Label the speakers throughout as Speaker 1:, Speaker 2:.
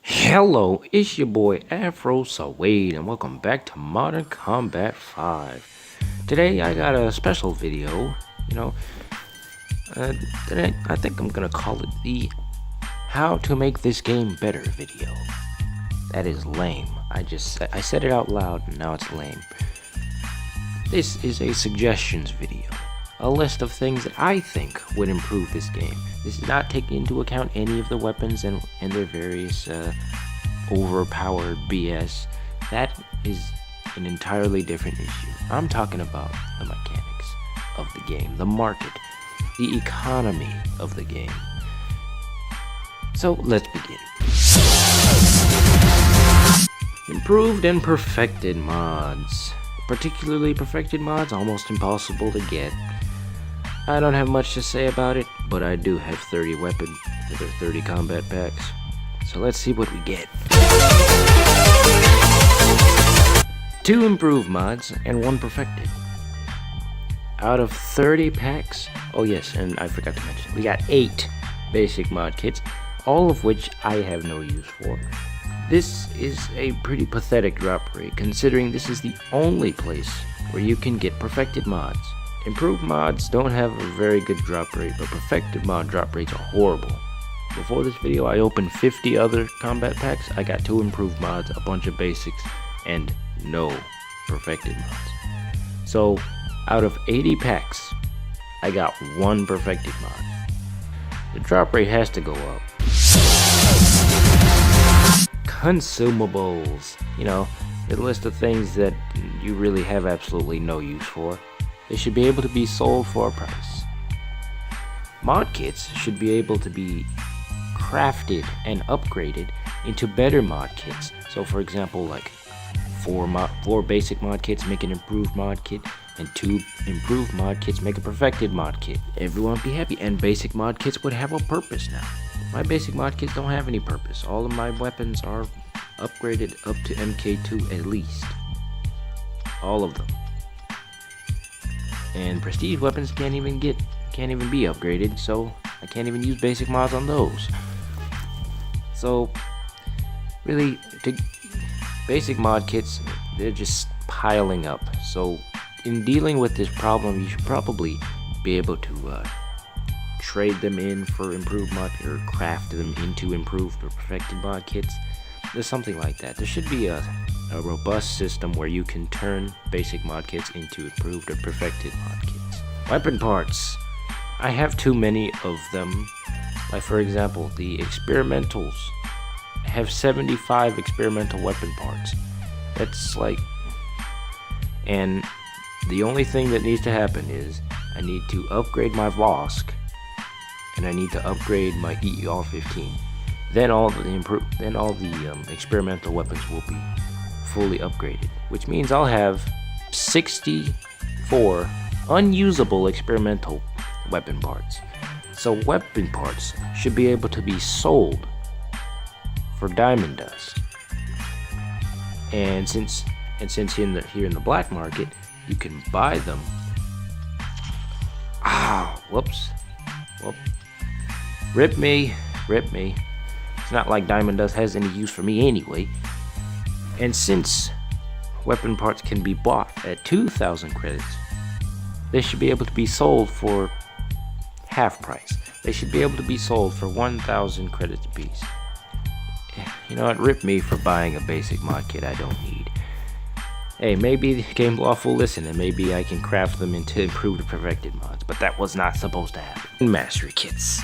Speaker 1: Hello, it's your boy AfroSuede and welcome back to Modern Combat 5. Today I got a special video, today I think I'm gonna call it the How to Make This Game Better video. That is lame. I said it out loud and now it's lame. This is a suggestions video. A list of things that I think would improve this game. This is not taking into account any of the weapons and their various overpowered BS. That is an entirely different issue. I'm talking about the mechanics of the game, the market, the economy of the game. So let's begin. Improved and perfected mods. Particularly perfected mods, almost impossible to get. I don't have much to say about it, but I do have 30 combat packs. So let's see what we get. 2 improved mods and 1 perfected. Out of 30 packs, oh yes, and I forgot to mention, we got 8 basic mod kits, all of which I have no use for. This is a pretty pathetic drop rate, considering this is the only place where you can get perfected mods. Improved mods don't have a very good drop rate, but perfected mod drop rates are horrible. Before this video, I opened 50 other combat packs. I got 2 improved mods, a bunch of basics, and no perfected mods. So, out of 80 packs, I got 1 perfected mod. The drop rate has to go up. Consumables. The list of things that you really have absolutely no use for. They should be able to be sold for a price. Mod kits should be able to be crafted and upgraded into better mod kits. So for example, like 4 basic mod kits make an improved mod kit, and 2 improved mod kits make a perfected mod kit. Everyone would be happy, and basic mod kits would have a purpose now. My basic mod kits don't have any purpose. All of my weapons are upgraded up to MK2 at least. All of them. And prestige weapons can't even be upgraded, so I can't even use basic mods on those. So really, basic mod kits, they're just piling up. So in dealing with this problem, you should probably be able to trade them in for improved mod, or craft them into improved or perfected mod kits. There's something like that. There should be a robust system where you can turn basic mod kits into improved or perfected mod kits. Weapon parts. I have too many of them. Like for example, the experimentals have 75 experimental weapon parts. That's like, and the only thing that needs to happen is I need to upgrade my Vosk, and I need to upgrade my ER15. Then all the experimental weapons will be fully upgraded, which means I'll have 64 unusable experimental weapon parts. So weapon parts should be able to be sold for diamond dust. And since here in the black market, you can buy them. Whoops. Rip me. It's not like diamond dust has any use for me anyway. And since weapon parts can be bought at 2,000 credits, they should be able to be sold for half price. They should be able to be sold for 1,000 credits a piece. You know what? Rip me for buying a basic mod kit I don't need. Hey, maybe Game Loft will listen and maybe I can craft them into improved or perfected mods, but that was not supposed to happen. Mastery kits.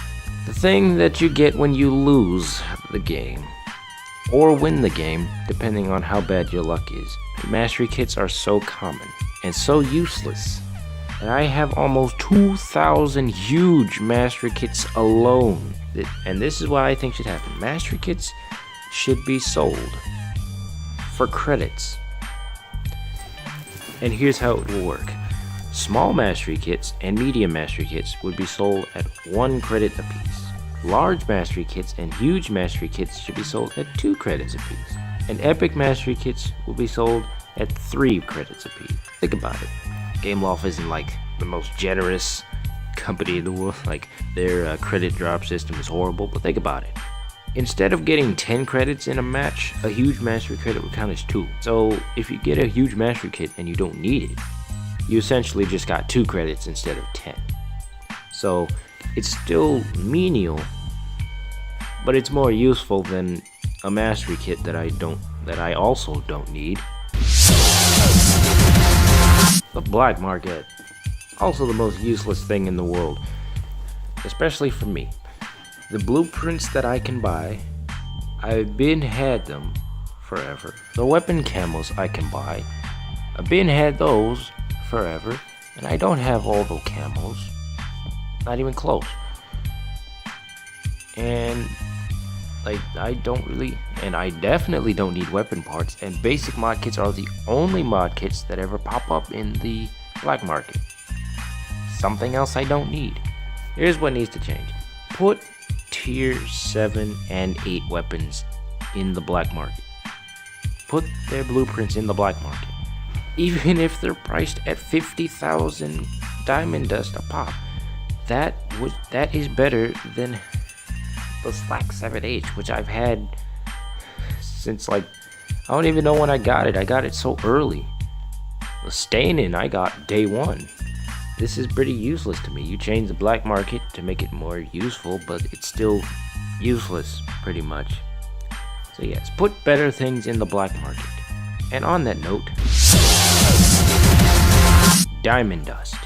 Speaker 1: The thing that you get when you lose the game, or win the game, depending on how bad your luck is. Mastery kits are so common and so useless, and I have almost 2,000 huge mastery kits alone. And this is what I think should happen. Mastery kits should be sold for credits. And here's how it will work. Small mastery kits and medium mastery kits would be sold at 1 credit apiece. Large mastery kits and huge mastery kits should be sold at 2 credits apiece. And epic mastery kits will be sold at 3 credits apiece. Think about it. Game Loft isn't like the most generous company in the world. Like, their credit drop system is horrible, but think about it. Instead of getting 10 credits in a match, a huge mastery credit would count as 2. So if you get a huge mastery kit and you don't need it, you essentially just got 2 credits instead of 10. So it's still menial, but it's more useful than a mastery kit that I also don't need. The black market, also the most useless thing in the world, especially for me. The blueprints that I can buy, I've been had them forever. The weapon camos I can buy, I've been had those forever, and I don't have all the camos, not even close. And like, I definitely don't need weapon parts, and basic mod kits are the only mod kits that ever pop up in the black market. Something else I don't need. Here's what needs to change. Put tier 7 and 8 weapons in the black market. Put their blueprints in the black market. Even if they're priced at 50,000 diamond dust a pop, that is better than the Slack 7H, which I've had since, like, I don't even know when I got it. I got it so early. The Stainin I got day 1. This is pretty useless to me. You change the black market to make it more useful, but it's still useless pretty much. So yes, put better things in the black market. And on that note, diamond dust.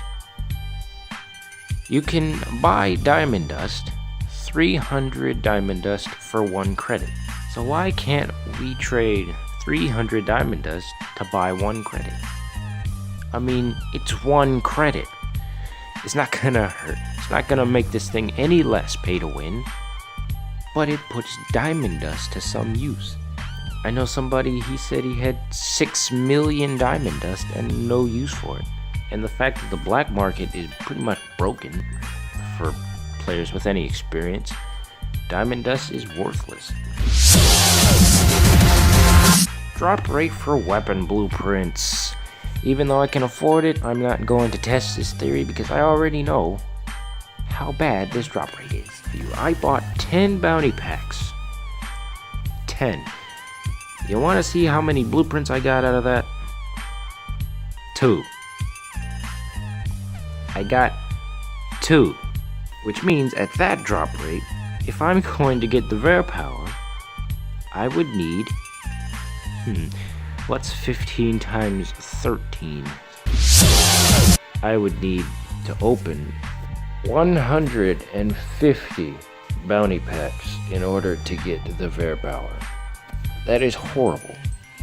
Speaker 1: You can buy diamond dust, 300 diamond dust for 1 credit. So why can't we trade 300 diamond dust to buy 1 credit? I mean, it's 1 credit. It's not gonna hurt. It's not gonna make this thing any less pay to win, but it puts diamond dust to some use. I know somebody, he said he had 6 million diamond dust and no use for it. And the fact that the black market is pretty much broken for players with any experience, diamond dust is worthless. Drop rate for weapon blueprints. Even though I can afford it, I'm not going to test this theory because I already know how bad this drop rate is. I bought 10 bounty packs. 10. You want to see how many blueprints I got out of that? 2. I got 2. Which means at that drop rate, if I'm going to get the Rare Power, I would need... what's 15 times 13? I would need to open 150 bounty packs in order to get the Rare Power. That is horrible.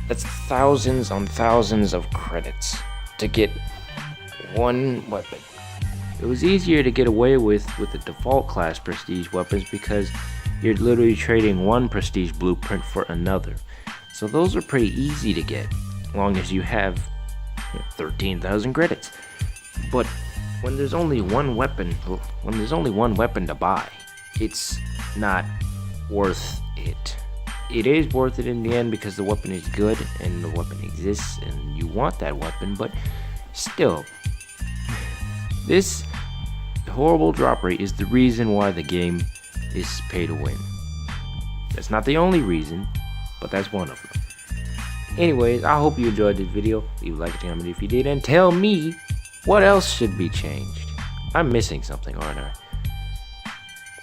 Speaker 1: That's thousands on thousands of credits to get 1 weapon. It was easier to get away with the default class prestige weapons because you're literally trading 1 prestige blueprint for another. So those are pretty easy to get, as long as you have 13,000 credits. But when there's only one weapon, to buy, it's not worth it. It is worth it in the end because the weapon is good and the weapon exists and you want that weapon, but still, this horrible drop rate is the reason why the game is pay to win. That's not the only reason, but that's one of them. Anyways, I hope you enjoyed this video. Leave a like and comment if you did, and tell me what else should be changed. I'm missing something, aren't I?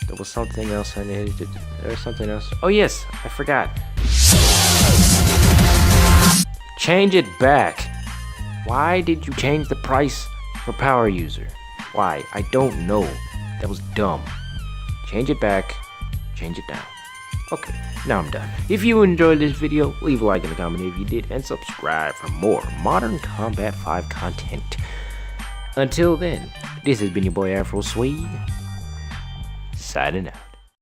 Speaker 1: There was something else I needed to do. There's something else. Oh yes, I forgot. Change it back. Why did you change the price for power user? Why? I don't know. That was dumb. Change it back. Change it down. Okay, now I'm done. If you enjoyed this video, leave a like in the comment if you did, and subscribe for more Modern Combat 5 content. Until then, this has been your boy AfroSuede, signing out.